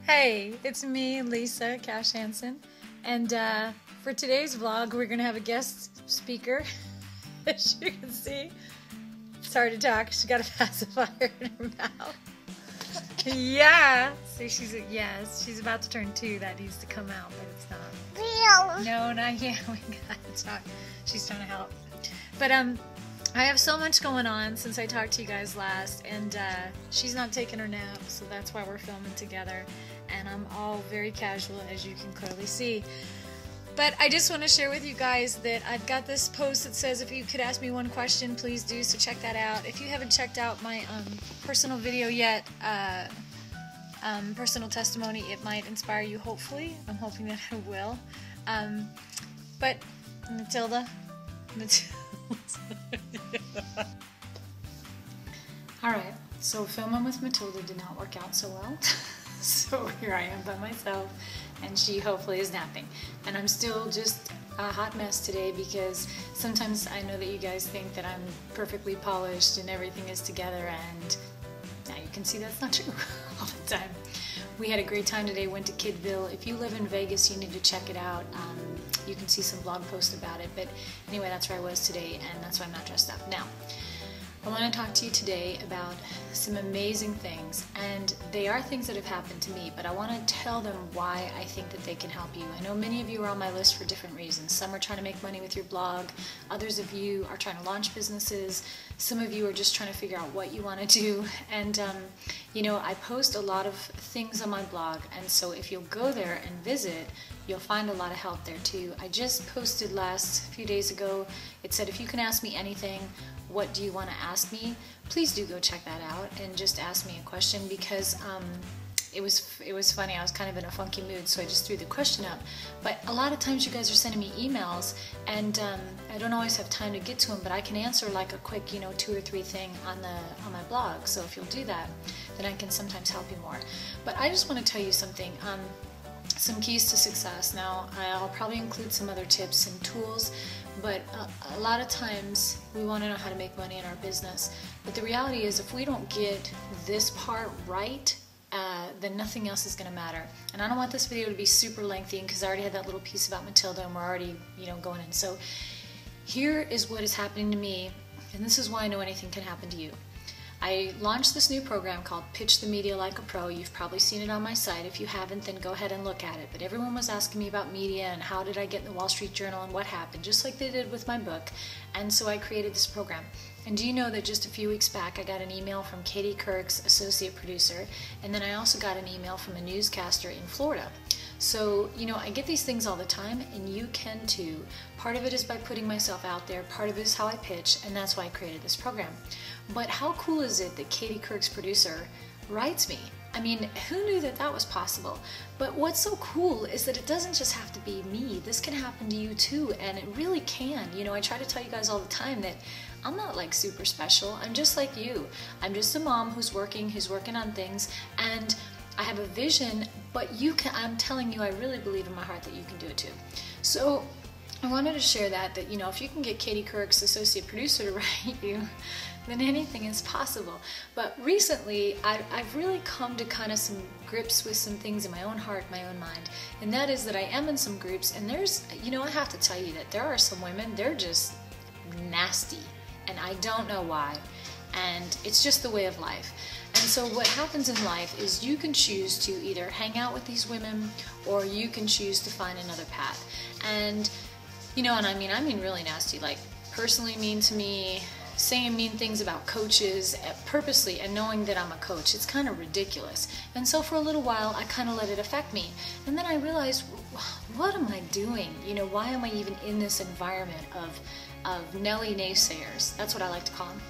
Hey, it's me, Lisa Cash Hanson, and for today's vlog, we're gonna have a guest speaker. As you can see, it's hard to talk. She's got a pacifier in her mouth. Yeah. So she's about to turn 2. That needs to come out, but it's not. Real. No, not yet. We gotta talk. She's trying to help. But I have so much going on since I talked to you guys last, and she's not taking her nap, so that's why we're filming together. And I'm all very casual, as you can clearly see. But I just want to share with you guys that I've got this post that says if you could ask me one question, please do, so check that out. If you haven't checked out my personal video yet, personal testimony, it might inspire you, hopefully. I'm hoping that it will. But Matilda. Alright, so filming with Matilda did not work out so well. So here I am by myself, and she hopefully is napping. And I'm still just a hot mess today because sometimes I know that you guys think that I'm perfectly polished and everything is together, and now you can see that's not true all the time. We had a great time today, went to Kidville. If you live in Vegas, you need to check it out. You can see some blog posts about it, but anyway, that's where I was today, and that's why I'm not dressed up. Now, I want to talk to you today about some amazing things, and they are things that have happened to me, but I want to tell them why I think that they can help you. I know many of you are on my list for different reasons. Some are trying to make money with your blog, others of you are trying to launch businesses, some of you are just trying to figure out what you want to do, and you know, I post a lot of things on my blog, and so if you'll go there and visit, you'll find a lot of help there too. I just posted a few days ago, it said if you can ask me anything, what do you want to ask me? Please do go check that out and just ask me a question, because it was funny. I was kind of in a funky mood, so I just threw the question up. But a lot of times you guys are sending me emails, and I don't always have time to get to them, but I can answer like a quick, 2 or 3 thing on my blog. So if you'll do that, then I can sometimes help you more. But I just want to tell you something. Some keys to success. Now, I'll probably include some other tips and tools, but a lot of times we want to know how to make money in our business. But the reality is, if we don't get this part right, then nothing else is going to matter. And I don't want this video to be super lengthy, because I already had that little piece about Matilda, and we're already, going in. So here is what is happening to me, and this is why I know anything can happen to you. I launched this new program called Pitch the Media Like a Pro. You've probably seen it on my site. If you haven't, then go ahead and look at it. But everyone was asking me about media and how did I get in the Wall Street Journal and what happened, just like they did with my book. And so I created this program. And do you know that just a few weeks back I got an email from Katie Kirk's associate producer, and then I also got an email from a newscaster in Florida. So, I get these things all the time, and you can too. Part of it is by putting myself out there, part of it is how I pitch, and that's why I created this program. But how cool is it that Katie Kirk's producer writes me? I mean, who knew that that was possible? But what's so cool is that it doesn't just have to be me. This can happen to you too, and it really can. I try to tell you guys all the time that I'm not like super special. I'm just like you. I'm just a mom who's working on things, and I have a vision, but I'm telling you, I really believe in my heart that you can do it too. So I wanted to share that if you can get Katie Kirk's associate producer to write you, then anything is possible. But recently, I've really come to kind of some grips with some things in my own heart, my own mind, and that is that I am in some groups, and there's, I have to tell you that there are some women, they're just nasty, and I don't know why, and it's just the way of life. And so what happens in life is you can choose to either hang out with these women, or you can choose to find another path. And, and I mean really nasty, like personally mean to me, saying mean things about coaches purposely, and knowing that I'm a coach. It's kind of ridiculous. And so for a little while, I kind of let it affect me. And then I realized, what am I doing? Why am I even in this environment of Nelly naysayers? That's what I like to call them.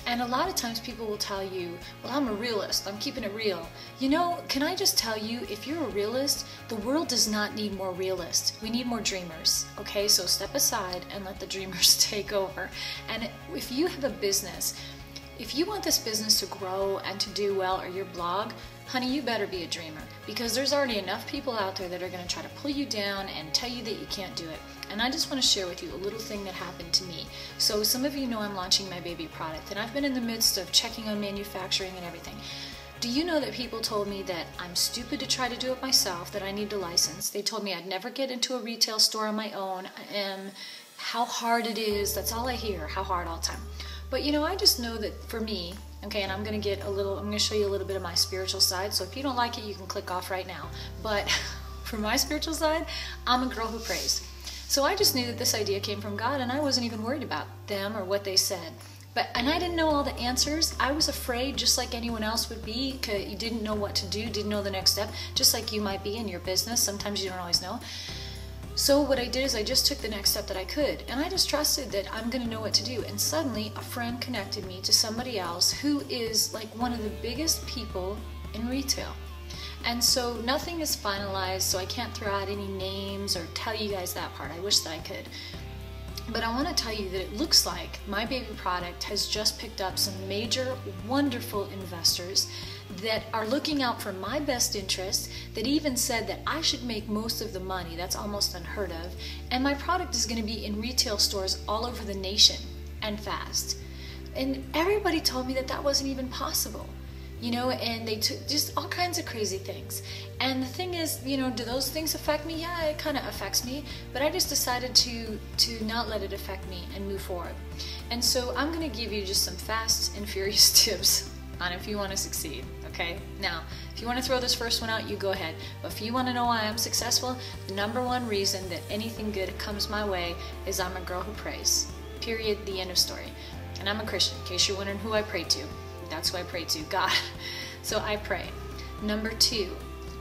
And a lot of times people will tell you, well, I'm a realist, I'm keeping it real. Can I just tell you, if you're a realist, the world does not need more realists. We need more dreamers, okay? So step aside and let the dreamers take over. And if you have a business, if you want this business to grow and to do well, or your blog, honey, you better be a dreamer, because there's already enough people out there that are going to try to pull you down and tell you that you can't do it. And I just want to share with you a little thing that happened to me. So some of you know I'm launching my baby product, and I've been in the midst of checking on manufacturing and everything. Do you know that people told me that I'm stupid to try to do it myself, that I need a license? They told me I'd never get into a retail store on my own, how hard it is. That's all I hear, how hard all the time. But you know, I just know that for me, okay, and I'm going to show you a little bit of my spiritual side, so if you don't like it, you can click off right now. But for my spiritual side, I'm a girl who prays. So I just knew that this idea came from God, and I wasn't even worried about them or what they said. And I didn't know all the answers. I was afraid, just like anyone else would be, because you didn't know what to do, didn't know the next step, just like you might be in your business. Sometimes you don't always know. So what I did is I just took the next step that I could, and I just trusted that I'm going to know what to do. And suddenly a friend connected me to somebody else who is like one of the biggest people in retail. And so nothing is finalized, so I can't throw out any names or tell you guys that part. I wish that I could. But I want to tell you that it looks like my baby product has just picked up some major, wonderful investors that are looking out for my best interest, that even said that I should make most of the money. That's almost unheard of. And my product is going to be in retail stores all over the nation, and fast. And everybody told me that that wasn't even possible. You know, and they took just all kinds of crazy things. And the thing is, you know, do those things affect me? Yeah, it kind of affects me, but I just decided to not let it affect me and move forward. And so I'm going to give you just some fast and furious tips on if you want to succeed, okay? Now, if you want to throw this first one out, you go ahead. But if you want to know why I'm successful, the number one reason that anything good comes my way is I'm a girl who prays. Period. The end of story. And I'm a Christian, in case you're wondering who I pray to. That's who I pray to, God. So I pray. Number 2,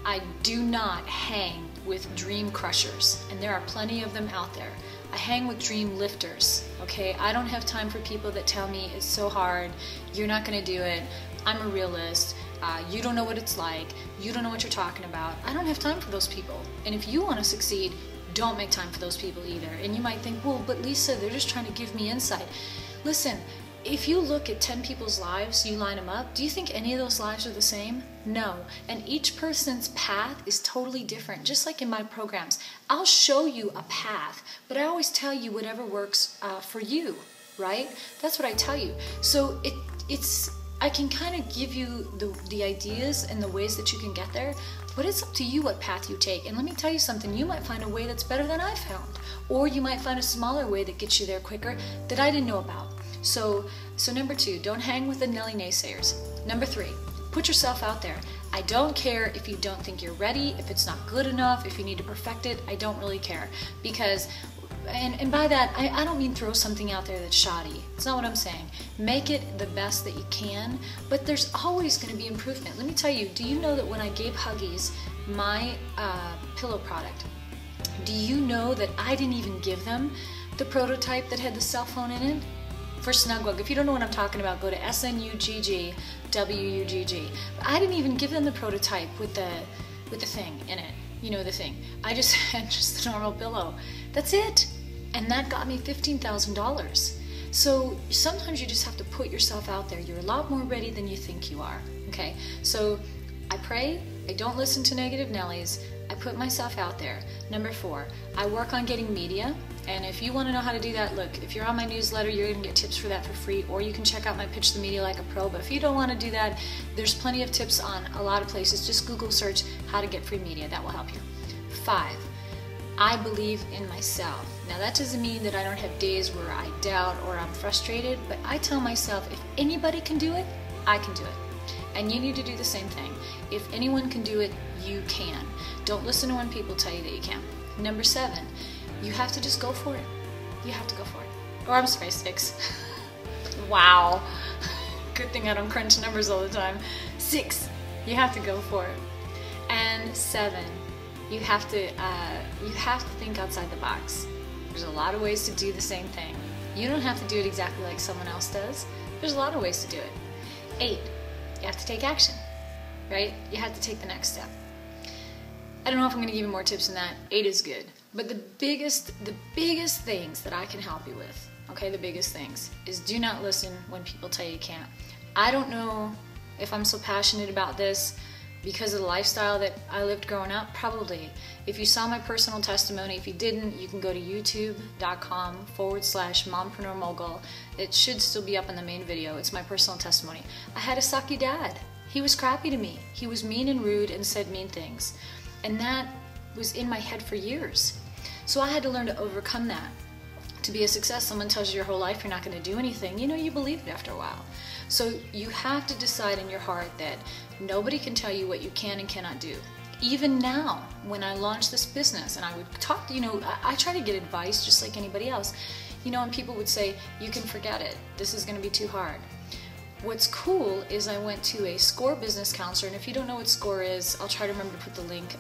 I do not hang with dream crushers, and there are plenty of them out there. I hang with dream lifters, okay? I don't have time for people that tell me it's so hard, you're not gonna do it, I'm a realist, you don't know what it's like, you don't know what you're talking about. I don't have time for those people. And if you want to succeed, don't make time for those people either. And you might think, well, but Lisa, they're just trying to give me insight. Listen, if you look at 10 people's lives, you line them up, do you think any of those lives are the same? No. And each person's path is totally different. Just like in my programs, I'll show you a path, but I always tell you whatever works for you, right? That's what I tell you. So I can kind of give you the ideas and the ways that you can get there, but it's up to you what path you take. And let me tell you something, you might find a way that's better than I found, or you might find a smaller way that gets you there quicker that I didn't know about. So number 2, don't hang with the Nelly naysayers. Number 3, put yourself out there. I don't care if you don't think you're ready, if it's not good enough, if you need to perfect it, I don't really care. Because, and by that, I don't mean throw something out there that's shoddy. It's not what I'm saying. Make it the best that you can, but there's always going to be improvement. Let me tell you, do you know that when I gave Huggies my pillow product, do you know that I didn't even give them the prototype that had the cell phone in it? For Snugwug. If you don't know what I'm talking about, go to SNUGGWUGG. But I didn't even give them the prototype with the thing in it. You know, the thing. I just had just the normal pillow. That's it. And that got me $15,000. So sometimes you just have to put yourself out there. You're a lot more ready than you think you are. Okay? So I pray. I don't listen to negative Nellies. I put myself out there. Number 4, I work on getting media. And if you want to know how to do that, look, if you're on my newsletter, you're going to get tips for that for free, or you can check out my Pitch the Media Like a Pro. But if you don't want to do that, there's plenty of tips on a lot of places. Just Google search how to get free media. That will help you. 5, I believe in myself. Now that doesn't mean that I don't have days where I doubt or I'm frustrated, but I tell myself if anybody can do it, I can do it. And you need to do the same thing. If anyone can do it, you can. Don't listen to when people tell you that you can. Number 7, you have to just go for it. You have to go for it. Or I'm sorry, 6. Wow. Good thing I don't crunch numbers all the time. 6, you have to go for it. And 7, you have to think outside the box. There's a lot of ways to do the same thing. You don't have to do it exactly like someone else does. There's a lot of ways to do it. 8, you have to take action, right? You have to take the next step. I don't know if I'm going to give you more tips than that. 8 is good. But the biggest things that I can help you with, okay, the biggest things, is do not listen when people tell you can't. I don't know if I'm so passionate about this because of the lifestyle that I lived growing up. Probably. If you saw my personal testimony, if you didn't, you can go to youtube.com/mompreneurmogul. It should still be up in the main video. It's my personal testimony. I had a sucky dad. He was crappy to me. He was mean and rude and said mean things. And that was in my head for years. So I had to learn to overcome that. To be a success, someone tells you your whole life you're not going to do anything, you believe it after a while. So you have to decide in your heart that nobody can tell you what you can and cannot do. Even now, when I launched this business and I would talk, I try to get advice just like anybody else, and people would say, you can forget it. This is going to be too hard. What's cool is I went to a SCORE business counselor, and if you don't know what SCORE is, I'll try to remember to put the link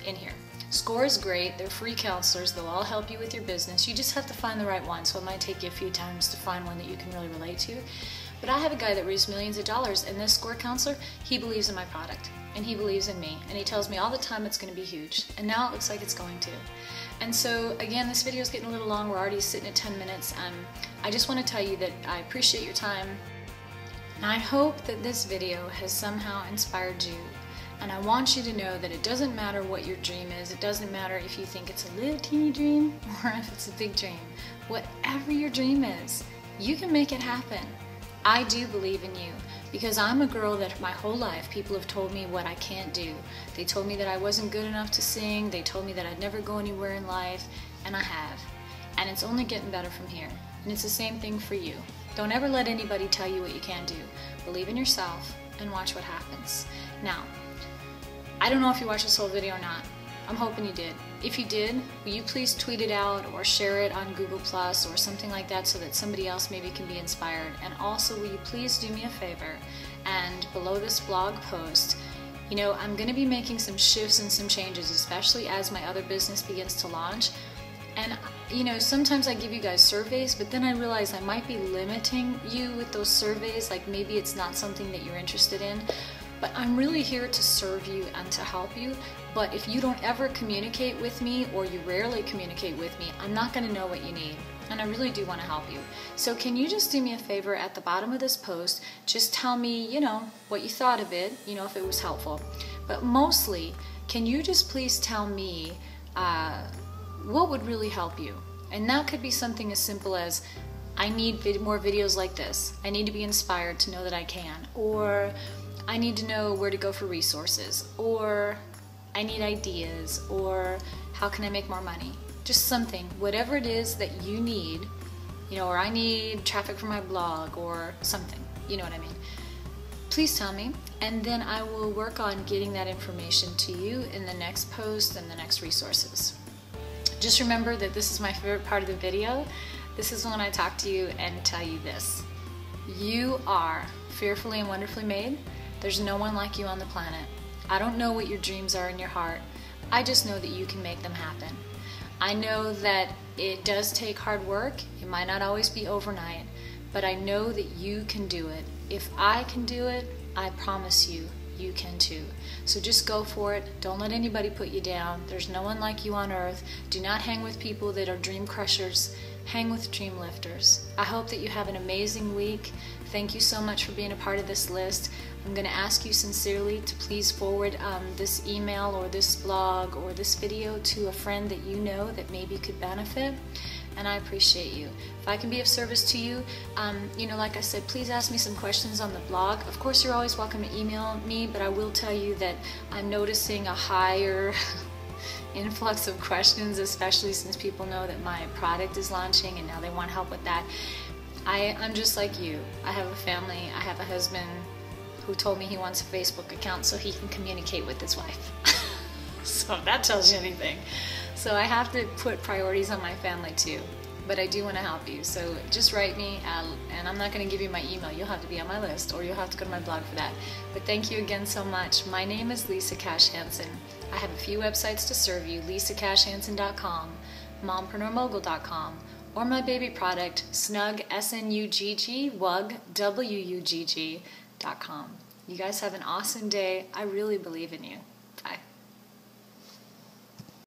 in here. SCORE is great. They're free counselors. They'll all help you with your business. You just have to find the right one, so it might take you a few times to find one that you can really relate to. But I have a guy that raised millions of dollars, and this SCORE counselor, he believes in my product, and he believes in me, and he tells me all the time it's going to be huge, and now it looks like it's going to. And so, again, this video is getting a little long. We're already sitting at 10 minutes. I just want to tell you that I appreciate your time, and I hope that this video has somehow inspired you. And I want you to know that it doesn't matter what your dream is. It doesn't matter if you think it's a little teeny dream or if it's a big dream. Whatever your dream is, you can make it happen. I do believe in you because I'm a girl that my whole life people have told me what I can't do. They told me that I wasn't good enough to sing. They told me that I'd never go anywhere in life, and I have. And it's only getting better from here. And it's the same thing for you. Don't ever let anybody tell you what you can't do. Believe in yourself and watch what happens. Now, I don't know if you watched this whole video or not. I'm hoping you did. If you did, will you please tweet it out or share it on Google Plus or something like that so that somebody else maybe can be inspired? And also, will you please do me a favor and below this blog post, I'm going to be making some shifts and some changes, especially as my other business begins to launch. And sometimes I give you guys surveys, but then I realize I might be limiting you with those surveys, like maybe it's not something that you're interested in. But I'm really here to serve you and to help you. But if you don't ever communicate with me, or you rarely communicate with me, I'm not going to know what you need. And I really do want to help you. So can you just do me a favor at the bottom of this post? Just tell me, what you thought of it, if it was helpful. But mostly, can you just please tell me what would really help you? And that could be something as simple as, I need more videos like this. I need to be inspired to know that I can. Or I need to know where to go for resources, or I need ideas, or how can I make more money? Just something, whatever it is that you need, or I need traffic for my blog or something, you know what I mean? Please tell me, and then I will work on getting that information to you in the next post and the next resources. Just remember that this is my favorite part of the video. This is when I talk to you and tell you this. You are fearfully and wonderfully made. There's no one like you on the planet. I don't know what your dreams are in your heart. I just know that you can make them happen. I know that it does take hard work. It might not always be overnight, but I know that you can do it. If I can do it, I promise you, you can too. So just go for it. Don't let anybody put you down. There's no one like you on earth. Do not hang with people that are dream crushers. Hang with dream lifters. I hope that you have an amazing week. Thank you so much for being a part of this list. I'm going to ask you sincerely to please forward this email or this blog or this video to a friend that you know that maybe could benefit, and I appreciate you. If I can be of service to you, like I said, please ask me some questions on the blog. Of course, you're always welcome to email me, but I will tell you that I'm noticing a higher influx of questions, especially since people know that my product is launching and now they want help with that. I'm just like you. I have a family, I have a husband who told me he wants a Facebook account so he can communicate with his wife. So if that tells you anything. So I have to put priorities on my family too. But I do want to help you. So just write me, and I'm not going to give you my email. You'll have to be on my list, or you'll have to go to my blog for that. But thank you again so much. My name is Lisa Cash Hanson. I have a few websites to serve you: lisacashhanson.com, mompreneurmogul.com, or my baby product, Snug, S-N-U-G-G, WUG, W-U-G-G.com. You guys have an awesome day. I really believe in you.